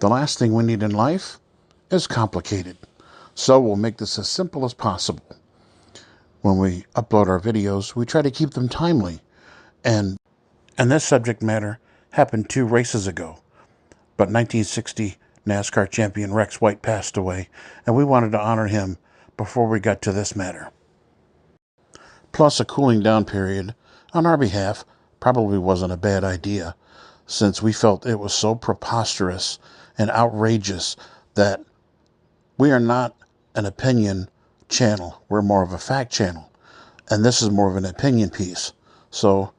The last thing we need in life is complicated. So we'll make this as simple as possible. When we upload our videos, we try to keep them timely. And this subject matter happened 2 races ago. But 1960 NASCAR champion Rex White passed away, and we wanted to honor him before we got to this matter. Plus, a cooling down period on our behalf probably wasn't a bad idea, since we felt it was so preposterous and outrageous that we are not an opinion channel. We're more of a fact channel, and this is more of an opinion piece. So,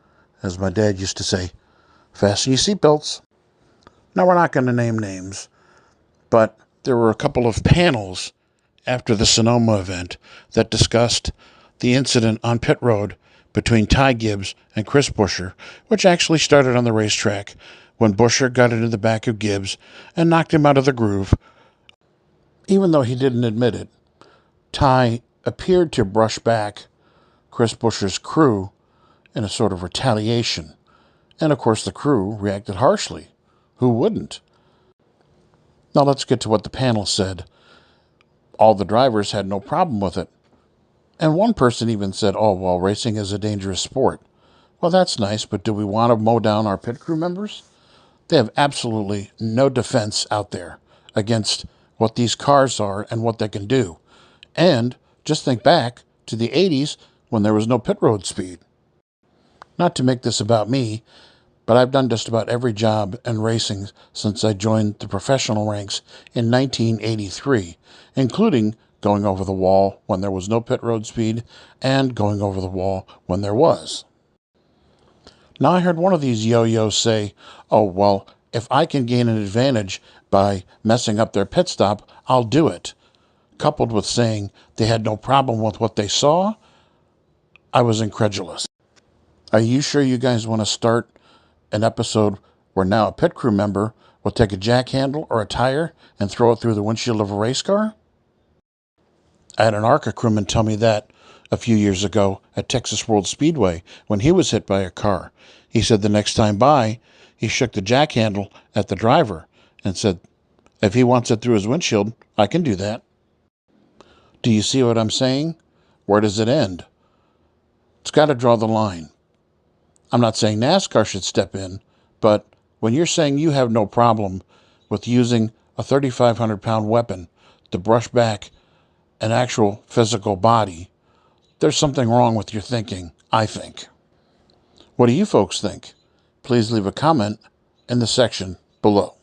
as my dad used to say, fasten your seatbelts. Now, we're not going to name names, but there were a couple of panels after the Sonoma event that discussed the incident on pit road between Ty Gibbs and Chris Buescher, which actually started on the racetrack when Buescher got into the back of Gibbs and knocked him out of the groove. Even though he didn't admit it, Ty appeared to brush back Chris Buescher's crew in a sort of retaliation. And of course the crew reacted harshly. Who wouldn't? Now let's get to what the panel said. All the drivers had no problem with it. And one person even said, oh, well, racing is a dangerous sport. Well, that's nice, but do we want to mow down our pit crew members? They have absolutely no defense out there against what these cars are and what they can do. And just think back to the 80s when there was no pit road speed. Not to make this about me, but I've done just about every job in racing since I joined the professional ranks in 1983, including going over the wall when there was no pit road speed and going over the wall when there was. Now I heard one of these yo-yos say, oh, well, if I can gain an advantage by messing up their pit stop, I'll do it. Coupled with saying they had no problem with what they saw, I was incredulous. Are you sure you guys want to start an episode where now a pit crew member will take a jack handle or a tire and throw it through the windshield of a race car? I had an ARCA crewman tell me that a few years ago at Texas World Speedway when he was hit by a car. He said the next time by, he shook the jack handle at the driver and said, if he wants it through his windshield, I can do that. Do you see what I'm saying? Where does it end? It's got to draw the line. I'm not saying NASCAR should step in, but when you're saying you have no problem with using a 3,500-pound weapon to brush back an actual physical body, there's something wrong with your thinking, I think. What do you folks think? Please leave a comment in the section below.